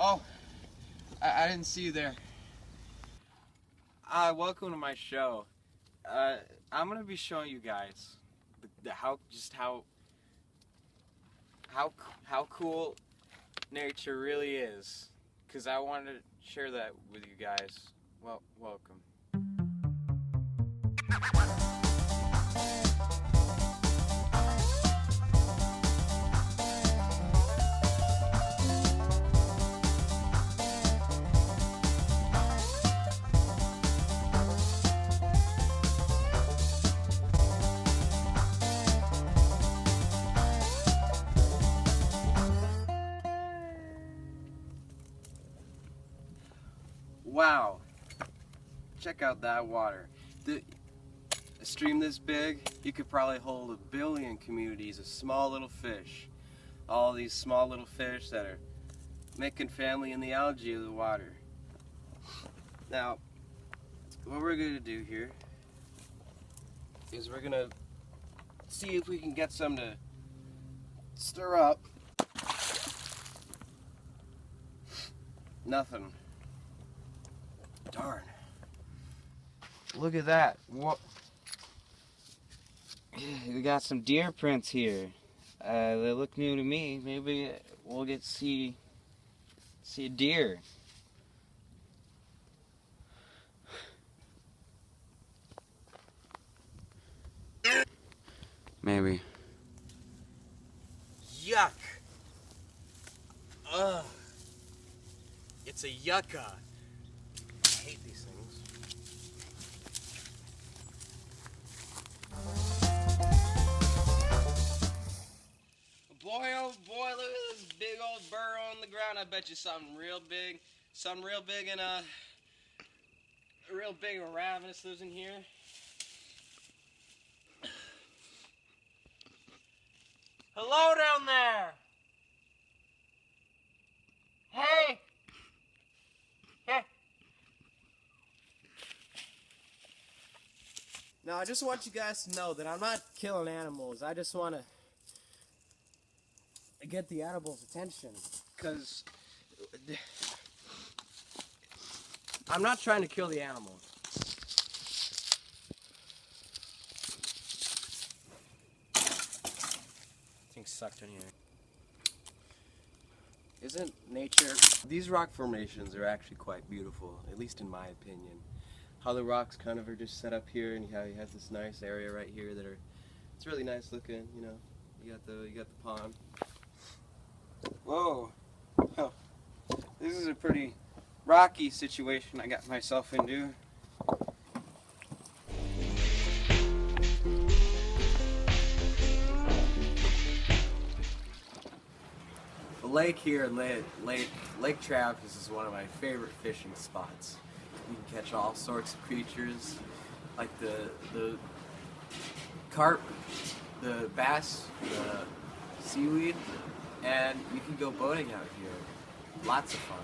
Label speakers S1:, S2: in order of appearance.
S1: Oh, I didn't see you there. Welcome to my show. I'm gonna be showing you guys how cool nature really is, because I wanted to share that with you guys. Well, welcome. Wow, check out that water. A stream this big, you could probably hold 1 billion communities of small little fish. All these small little fish that are making family in the algae of the water. Now, what we're going to do here is we're going to see if we can get some to stir up. Nothing. Darn. Look at that. What? We got some deer prints here. They look new to me. Maybe we'll get to see a deer. Maybe. Yuck. Ugh. It's a yucca. I hate these things. Boy, oh boy, look at this big old burr on the ground. I bet you something real big and real big and ravenous lives in here. Hello down there! Hey! Hey!
S2: Now, I just want you guys to know that I'm not killing animals. I just want to get the animals' attention.
S1: Because I'm not trying to kill the animal. Things sucked in here. Isn't nature... These rock formations are actually quite beautiful, at least in my opinion. How the rocks kind of are just set up here, and how you have this nice area right here that are... It's really nice looking, you know. You got the pond. Whoa. Oh. This is a pretty rocky situation I got myself into. The lake here in Lake Travis is one of my favorite fishing spots. You can catch all sorts of creatures, like the carp, the bass, the seaweed, and you can go boating out here. Lots of fun.